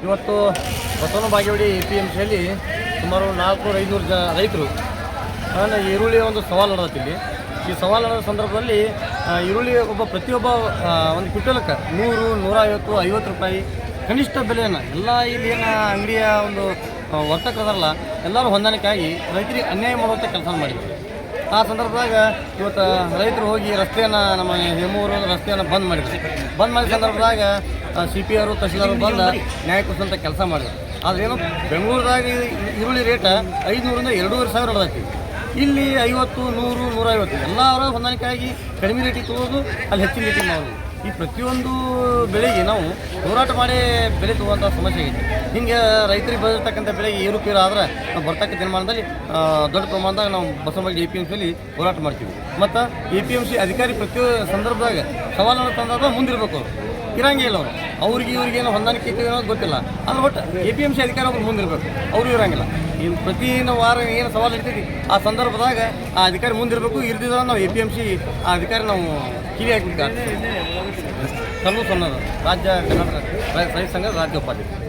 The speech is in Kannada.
ಇವತ್ತು ಬಸವನ ಬಾಗೇವಾಡಿ APMCಯಲ್ಲಿ ಸುಮಾರು 400-500 ರೈತರು ಈರುಳ್ಳಿಯ ಒಂದು ಸವಾಲು ನಡೆದೈತಿ. ಇಲ್ಲಿ ಈ ಸವಾಲು ನಡೆದ ಸಂದರ್ಭದಲ್ಲಿ ಈರುಳ್ಳಿ ಪ್ರತಿಯೊಬ್ಬ ಒಂದು ಕ್ವಿಂಟಲಕ್ಕೆ 100, 150, 50 ರೂಪಾಯಿ ಕನಿಷ್ಠ ಬೆಲೆಯನ್ನು ಎಲ್ಲ ಇಲ್ಲಿ ಏನು ಅಂಗಡಿಯ ಒಂದು ವರ್ತಕರಲ್ಲ ಎಲ್ಲರೂ ಹೊಂದಾಣಿಕೆಯಾಗಿ ರೈತರಿಗೆ ಅನ್ಯಾಯ ಮಾಡುವಂಥ ಕೆಲಸ ಮಾಡಿದ್ರು. ಆ ಸಂದರ್ಭದಾಗ ಇವತ್ತು ರೈತರು ಹೋಗಿ ರಸ್ತೆಯನ್ನು ನಮ್ಮ ಹೇಮೂರು ರಸ್ತೆಯನ್ನು ಬಂದ್ ಮಾಡಿದ್ರು. ಬಂದ್ ಮಾಡಿದ ಸಂದರ್ಭದಾಗ CPR ತಹಶೀಲ್ದಾರ್ ಬಂದು ನ್ಯಾಯ ಕೊಡಿಸುವಂಥ ಕೆಲಸ ಮಾಡಿದ್ರು. ಆದ್ರೇನು ಬೆಂಗಳೂರದಾಗ ಈರುಳ್ಳಿ ರೇಟ 500ರಿಂದ 2,500 ನಡೆದೈತಿ. ಇಲ್ಲಿ 50, 100, 150 ಎಲ್ಲರೂ ಹೊಂದಾಣಿಕೆಯಾಗಿ ಕಡಿಮೆ ರೇಟಿಗೆ ತೊಗೊಳ್ಳೋದು, ಅಲ್ಲಿ ಹೆಚ್ಚಿನ ರೇಟಿಗೆ ಮಾಡೋದು. ಈ ಪ್ರತಿಯೊಂದು ಬೆಳೆಗೆ ನಾವು ಹೋರಾಟ ಮಾಡಿ ಬೆಲೆ ತೊಗೊಳ್ಳೋಂಥ ಸಮಸ್ಯೆ ಐತಿ. ಹಿಂಗೆ ರೈತರಿಗೆ ಬೆಳೆದಿರ್ತಕ್ಕಂಥ ಬೆಳೆಗೆ ಏರುಪೇರು ಆದರೆ ನಾವು ಬರ್ತಕ್ಕಂಥ ದಿನಮಾನದಲ್ಲಿ ದೊಡ್ಡ ಪ್ರಮಾಣದಾಗ ನಾವು ಬಸವನಬಾಗೇವಾಡಿ APMCಯಲ್ಲಿ ಹೋರಾಟ ಮಾಡ್ತೀವಿ. ಮತ್ತು APMC ಅಧಿಕಾರಿ ಪ್ರತಿಯೊಂದು ಸಂದರ್ಭದಾಗ ಸವಾಲನ್ನು ತಂದಾಗ ಮುಂದಿರಬೇಕು. ಅವರು ಇರಂಗೇ ಇಲ್ಲ. ಅವ್ರಿಗೆ ಇವ್ರಿಗೇನು ಹೊಂದಾಣಿಕೆ ಅನ್ನೋದು ಗೊತ್ತಿಲ್ಲ. ಆದ್ರೆ ಒಟ್ಟು APMC ಅಧಿಕಾರಿ ಒಬ್ರು ಮುಂದಿರಬೇಕು, ಅವರು ಇರೋಂಗಿಲ್ಲ. ಈ ಪ್ರತಿನ ವಾರ ಏನು ಸವಾಲು ಇರ್ತೈತಿ ಆ ಸಂದರ್ಭದಾಗ ಆ ಅಧಿಕಾರಿ ಮುಂದಿರಬೇಕು. ಇರ್ದಿದ್ರೆ ನಾವು APMC ಆ ಅಧಿಕಾರಿ ನಾವು ಕಿವಿ ಹಾಕಿಬಿಡ್ತಾರೆ. ಕಲ್ಲು ಸೊನ್ನದು ರಾಜ್ಯ ಕರ್ನಾಟಕ ರೈತ ಸಂಘದ ರಾಜ್ಯ ಉಪಾಧ್ಯಕ್ಷ.